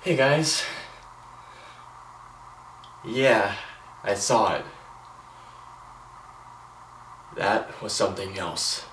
Hey guys. Yeah, I saw it. That was something else.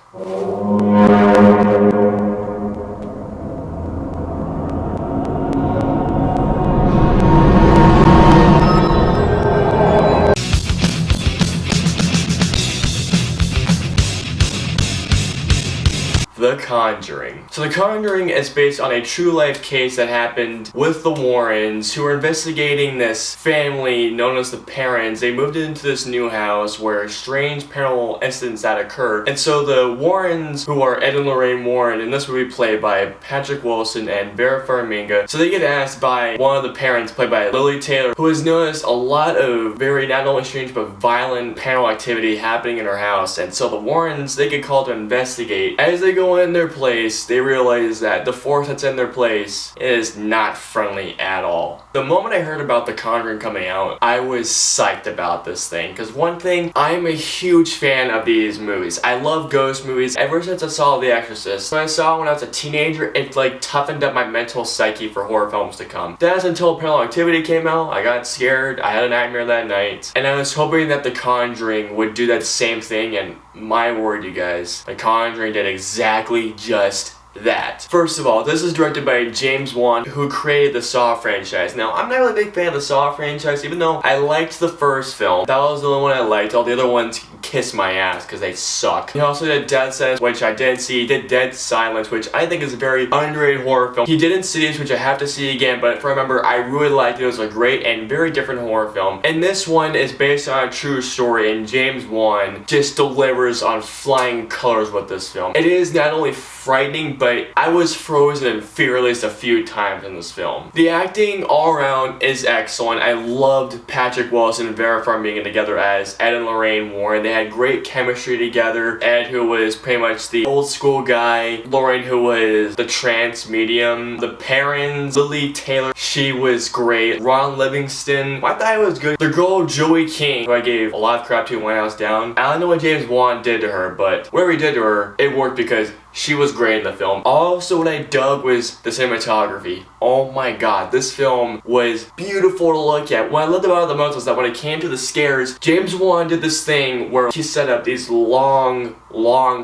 The Conjuring. So The Conjuring is based on a true life case that happened with the Warrens, who were investigating this family known as the parents. They moved into this new house where strange paranormal incidents that occurred. And so the Warrens, who are Ed and Lorraine Warren, and this will be played by Patrick Wilson and Vera Farmiga, so they get asked by one of the parents, played by Lily Taylor, who has noticed a lot of very not only strange but violent paranormal activity happening in her house. And so the Warrens, they get called to investigate. As they go in their place, they realize that the force that's in their place is not friendly at all. The moment I heard about The Conjuring coming out, I was psyched about this thing, because one thing, I'm a huge fan of these movies. I love ghost movies ever since I saw The Exorcist. When I saw it when I was a teenager, it toughened up my mental psyche for horror films to come. That's until Paranormal Activity came out. I got scared, I had a nightmare that night, and I was hoping that The Conjuring would do that same thing, and my word, you guys, The Conjuring did exactly just that. First of all, this is directed by James Wan, who created the Saw franchise. Now, I'm not really a big fan of the Saw franchise, even though I liked the first film. That was the only one I liked. All the other ones kiss my ass because they suck. He also did Dead Silence, which I didn't see. He did Dead Silence, which I think is a very underrated horror film. He did Insidious, which I have to see again, but if I remember, I really liked it. It was a great and very different horror film. And this one is based on a true story, and James Wan just delivers on flying colors with this film. It is not only frightening, but I was frozen in fear at least a few times in this film. The acting all around is excellent. I loved Patrick Wilson and Vera Farmiga together as Ed and Lorraine Warren. They had great chemistry together. Ed, who was pretty much the old school guy, Lorraine, who was the trance medium. The parents, Lily Taylor, she was great. Ron Livingston, I thought it was good. The girl Joey King, who I gave a lot of crap to when I was down. I don't know what James Wan did to her, but whatever he did to her, it worked because she was great in the film. Also, what I dug was the cinematography. Oh my god, this film was beautiful to look at. What I loved about it the most was that when it came to the scares, James Wan did this thing where he set up these long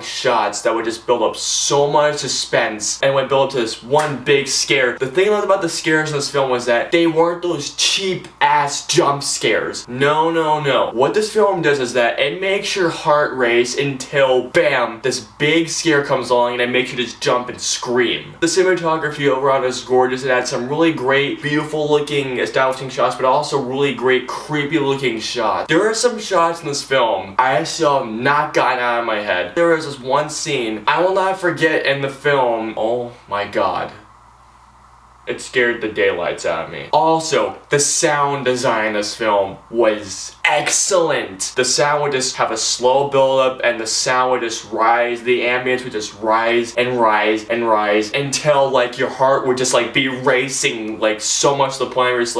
shots that would just build up so much suspense and would build up to this one big scare. The thing I loved about the scares in this film was that they weren't those cheap ass jump scares. No. What this film does is that it makes your heart race until, bam, this big scare comes along and it makes you just jump and scream. The cinematography overall is gorgeous. It had some really great, beautiful looking establishing shots, but also really great, creepy looking shots. There are some shots in this film I still have not gotten out of my head. There is this one scene I will not forget in the film. Oh my god. It scared the daylights out of me. Also, the sound design in this film was excellent. The sound would just have a slow build up and the sound would just rise. The ambience would just rise and rise and rise until your heart would just be racing so much to the point where it's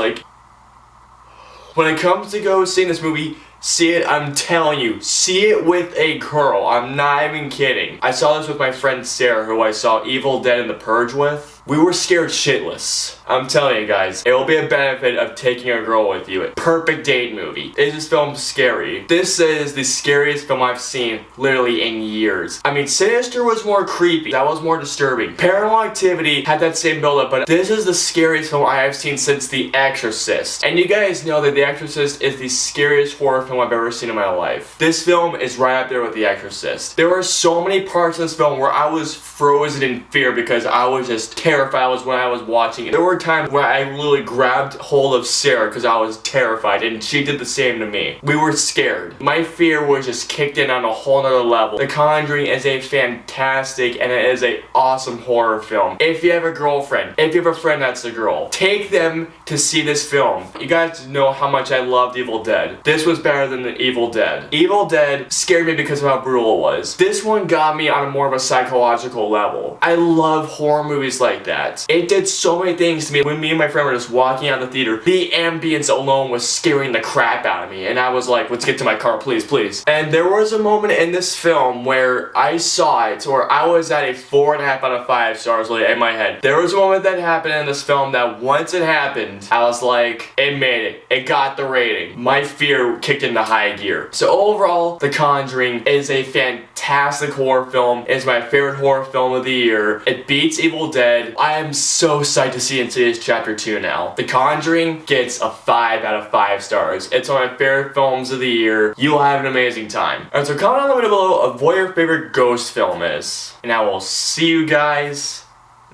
when it comes to go seeing this movie, see it, I'm telling you, see it with a girl. I'm not even kidding. I saw this with my friend Sarah, who I saw Evil Dead and The Purge with. We were scared shitless. I'm telling you guys, it will be a benefit of taking a girl with you. Perfect date movie. Is this film scary? This is the scariest film I've seen literally in years. I mean, Sinister was more creepy. That was more disturbing. Paranormal Activity had that same build-up, but this is the scariest film I have seen since The Exorcist. And you guys know that The Exorcist is the scariest horror film I've ever seen in my life. This film is right up there with The Exorcist. There were so many parts in this film where I was frozen in fear because I was just terrified when I was watching it. There were times where I literally grabbed hold of Sarah because I was terrified, and she did the same to me. We were scared. My fear was just kicked in on a whole nother level. The Conjuring is a fantastic and it is an awesome horror film. If you have a girlfriend, if you have a friend that's a girl, take them to see this film. You guys know how much I loved Evil Dead. This was better than the Evil Dead. Evil Dead scared me because of how brutal it was. This one got me on a more of a psychological level. I love horror movies like like that. It did so many things to me. When me and my friend were just walking out of the theater, the ambience alone was scaring the crap out of me, and I was like, let's get to my car, please, please. And there was a moment in this film where I saw it, or I was at a 4.5 out of 5 stars in my head. There was a moment that happened in this film that once it happened, I was like, it made it. It got the rating. My fear kicked into high gear. So overall, The Conjuring is a fantastic horror film. It's my favorite horror film of the year. It beats Evil Dead. I am so psyched to see Insidious Chapter 2 now. The Conjuring gets a 5 out of 5 stars. It's one of my favorite films of the year. You'll have an amazing time. Alright, so comment on the video below of what your favorite ghost film is. And I will see you guys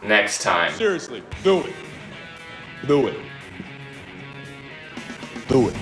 next time. Seriously, do it. Do it. Do it.